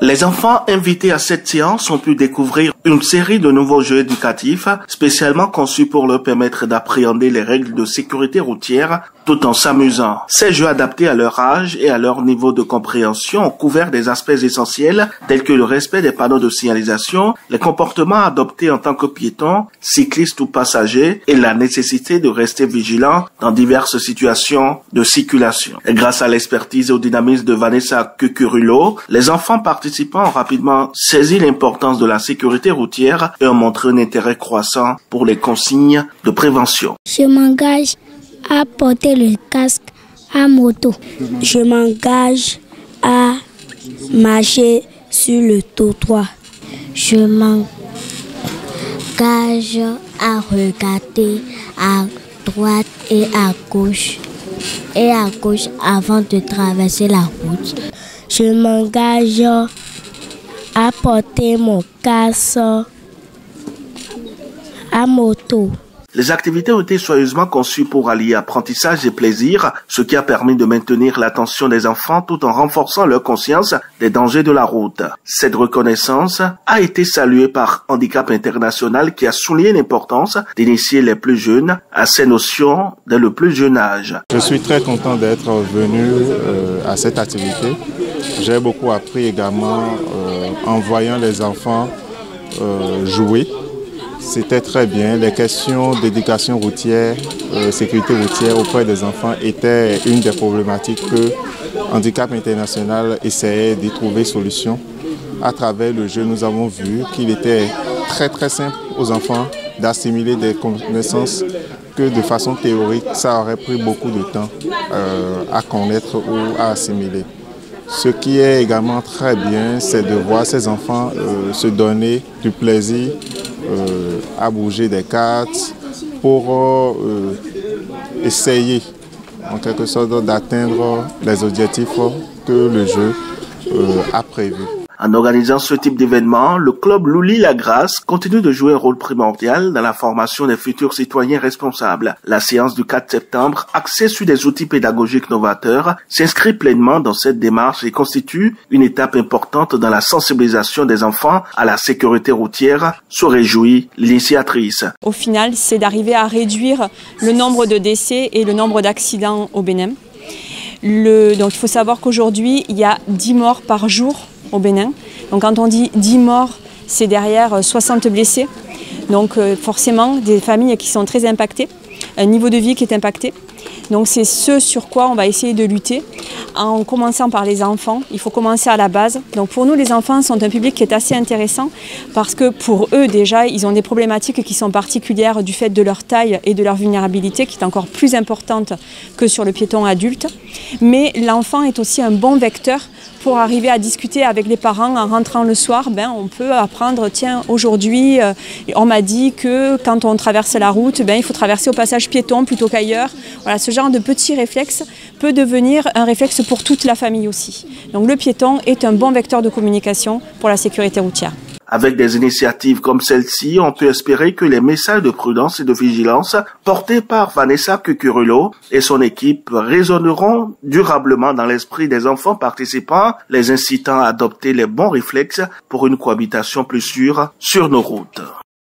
Les enfants invités à cette séance ont pu découvrir une série de nouveaux jeux éducatifs spécialement conçus pour leur permettre d'appréhender les règles de sécurité routière tout en s'amusant. Ces jeux adaptés à leur âge et à leur niveau de compréhension ont couvert des aspects essentiels tels que le respect des panneaux de signalisation, les comportements adoptés en tant que piéton, cycliste ou passager et la nécessité de rester vigilant dans diverses situations de circulation. Et grâce à l'expertise et au dynamisme de Vanessa Cucurulo, les enfants participants ont rapidement saisi l'importance de la sécurité routière et ont montré un intérêt croissant pour les consignes de prévention. Je m'engage à porter le casque à moto. Je m'engage à marcher sur le trottoir. Je m'engage à regarder à droite et à gauche avant de traverser la route. Je m'engage à porter mon casque à moto. Les activités ont été soigneusement conçues pour allier apprentissage et plaisir, ce qui a permis de maintenir l'attention des enfants tout en renforçant leur conscience des dangers de la route. Cette reconnaissance a été saluée par Handicap International qui a souligné l'importance d'initier les plus jeunes à ces notions dès le plus jeune âge. Je suis très content d'être venu à cette activité. J'ai beaucoup appris également en voyant les enfants jouer. C'était très bien. Les questions d'éducation routière, sécurité routière auprès des enfants étaient une des problématiques que Handicap International essayait d'y trouver solution. À travers le jeu, nous avons vu qu'il était très simple aux enfants d'assimiler des connaissances que de façon théorique, ça aurait pris beaucoup de temps à connaître ou à assimiler. Ce qui est également très bien, c'est de voir ces enfants se donner du plaisir à bouger des cartes pour essayer en quelque sorte d'atteindre les objectifs que le jeu a prévus. En organisant ce type d'événement, le club Loulis-la-Grâce continue de jouer un rôle primordial dans la formation des futurs citoyens responsables. La séance du 4 septembre, axée sur des outils pédagogiques novateurs, s'inscrit pleinement dans cette démarche et constitue une étape importante dans la sensibilisation des enfants à la sécurité routière, se réjouit l'initiatrice. Au final, c'est d'arriver à réduire le nombre de décès et le nombre d'accidents au Bénin. Donc il faut savoir qu'aujourd'hui, il y a 10 morts par jour au Bénin. Donc quand on dit 10 morts, c'est derrière 60 blessés. Donc forcément, des familles qui sont très impactées, un niveau de vie qui est impacté. Donc c'est ce sur quoi on va essayer de lutter en commençant par les enfants. Il faut commencer à la base. Donc pour nous, les enfants sont un public qui est assez intéressant parce que pour eux déjà, ils ont des problématiques qui sont particulières du fait de leur taille et de leur vulnérabilité qui est encore plus importante que sur le piéton adulte. Mais l'enfant est aussi un bon vecteur pour arriver à discuter avec les parents en rentrant le soir. On peut apprendre, tiens, aujourd'hui, on m'a dit que quand on traverse la route, il faut traverser au passage piéton plutôt qu'ailleurs. Voilà, ce genre de petit réflexe peut devenir un réflexe pour toute la famille aussi. Donc le piéton est un bon vecteur de communication pour la sécurité routière. Avec des initiatives comme celle-ci, on peut espérer que les messages de prudence et de vigilance portés par Vanessa Cucurulo et son équipe résonneront durablement dans l'esprit des enfants participants, les incitant à adopter les bons réflexes pour une cohabitation plus sûre sur nos routes.